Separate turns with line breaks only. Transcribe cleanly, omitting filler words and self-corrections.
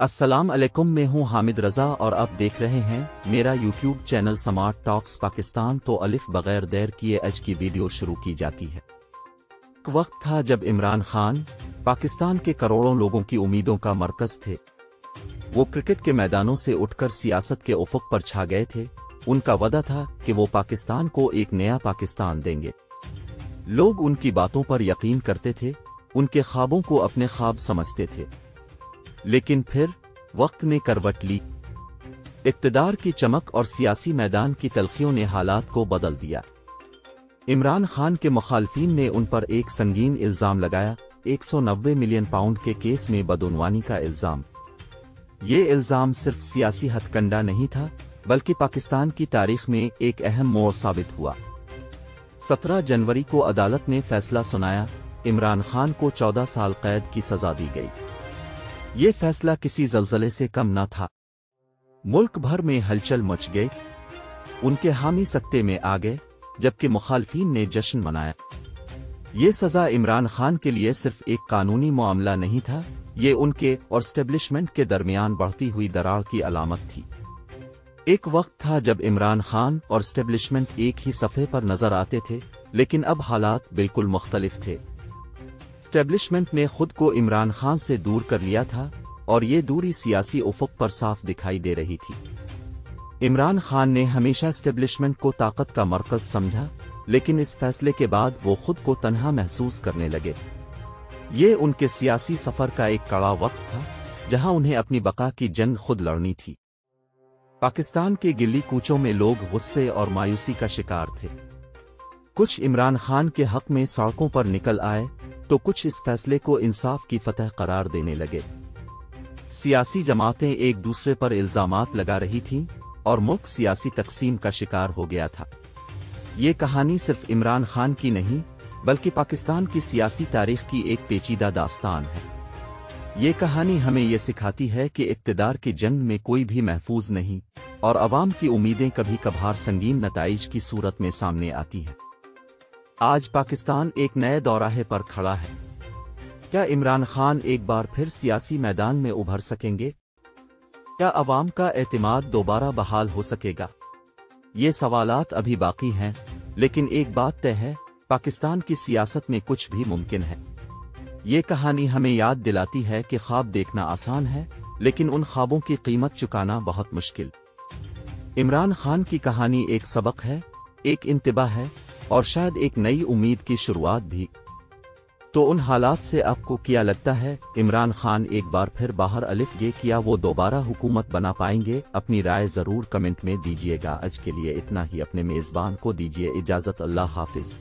अस्सलाम अलैकुम, मैं हूं हामिद रजा और आप देख रहे हैं मेरा YouTube channel smart talks Pakistan. तो अलिफ बगैर देर किए आज की वीडियो शुरू की जाती है। एक वक्त था जब इमरान खान पाकिस्तान के करोड़ों लोगों की उम्मीदों का मरकज थे। वो क्रिकेट के मैदानों से उठकर सियासत के उफक पर छा गए थे। उनका वादा था कि वो पाकिस्तान को एक नया पाकिस्तान देंगे। लोग उनकी बातों पर यकीन करते थे, उनके ख्वाबों को अपने ख्वाब समझते थे। लेकिन फिर वक्त ने करवट ली। इक़्तिदार की चमक और सियासी मैदान की तल्खियों ने हालात को बदल दिया। इमरान खान के मुखालफीन ने उन पर एक संगीन इल्जाम लगाया, 190 मिलियन पाउंड के केस में बदउनवानी का इल्जाम। ये इल्जाम सिर्फ सियासी हथकंडा नहीं था, बल्कि पाकिस्तान की तारीख में एक अहम मोड़ साबित हुआ। 17 जनवरी को अदालत ने फैसला सुनाया, इमरान खान को 14 साल कैद की सजा दी गई। ये फैसला किसी ज़लज़ले से कम न था। मुल्क भर में हलचल मच गई। उनके हामी सख्ते में आ गए, जबकि मुखालफीन ने जश्न मनाया। ये सजा इमरान खान के लिए सिर्फ एक कानूनी मामला नहीं था, ये उनके और एस्टेब्लिशमेंट के दरमियान बढ़ती हुई दरार की अलामत थी। एक वक्त था जब इमरान खान और एस्टेब्लिशमेंट एक ही सफ़े पर नजर आते थे, लेकिन अब हालात बिल्कुल मुख्तलिफ थे। एस्टेब्लिशमेंट ने खुद को इमरान खान से दूर कर लिया था और ये दूरी सियासी उफक पर साफ दिखाई दे रही थी। इमरान खान ने हमेशा एस्टेब्लिशमेंट को ताकत का मरकज समझा, लेकिन इस फैसले के बाद वो खुद को तन्हा महसूस करने लगे। ये उनके सियासी सफर का एक कड़ा वक्त था, जहां उन्हें अपनी बका की जंग खुद लड़नी थी। पाकिस्तान के गिल्ली कूचों में लोग गुस्से और मायूसी का शिकार थे। कुछ इमरान खान के हक में सड़कों पर निकल आए, तो कुछ इस फैसले को इंसाफ की फतह करार देने लगे। सियासी जमातें एक दूसरे पर इल्जामात लगा रही थीं और मुल्क सियासी तकसीम का शिकार हो गया था। ये कहानी सिर्फ इमरान खान की नहीं, बल्कि पाकिस्तान की सियासी तारीख की एक पेचीदा दास्तान है। ये कहानी हमें ये सिखाती है कि इक़्तिदार की जंग में कोई भी महफूज नहीं और अवाम की उम्मीदें कभी कभार संगीन नताइज की सूरत में सामने आती हैं। आज पाकिस्तान एक नए दौराहे पर खड़ा है। क्या इमरान खान एक बार फिर सियासी मैदान में उभर सकेंगे? क्या अवाम का एतमाद दोबारा बहाल हो सकेगा? ये सवालात अभी बाकी हैं, लेकिन एक बात तय है, पाकिस्तान की सियासत में कुछ भी मुमकिन है। ये कहानी हमें याद दिलाती है कि ख्वाब देखना आसान है, लेकिन उन ख्वाबों की कीमत चुकाना बहुत मुश्किल। इमरान खान की कहानी एक सबक है, एक इंतबाह है और शायद एक नई उम्मीद की शुरुआत भी। तो उन हालात से आपको क्या लगता है, इमरान खान एक बार फिर बाहर अलिफ गे किया वो दोबारा हुकूमत बना पाएंगे? अपनी राय जरूर कमेंट में दीजिएगा। आज के लिए इतना ही। अपने मेज़बान को दीजिए इजाज़त। अल्लाह हाफिज।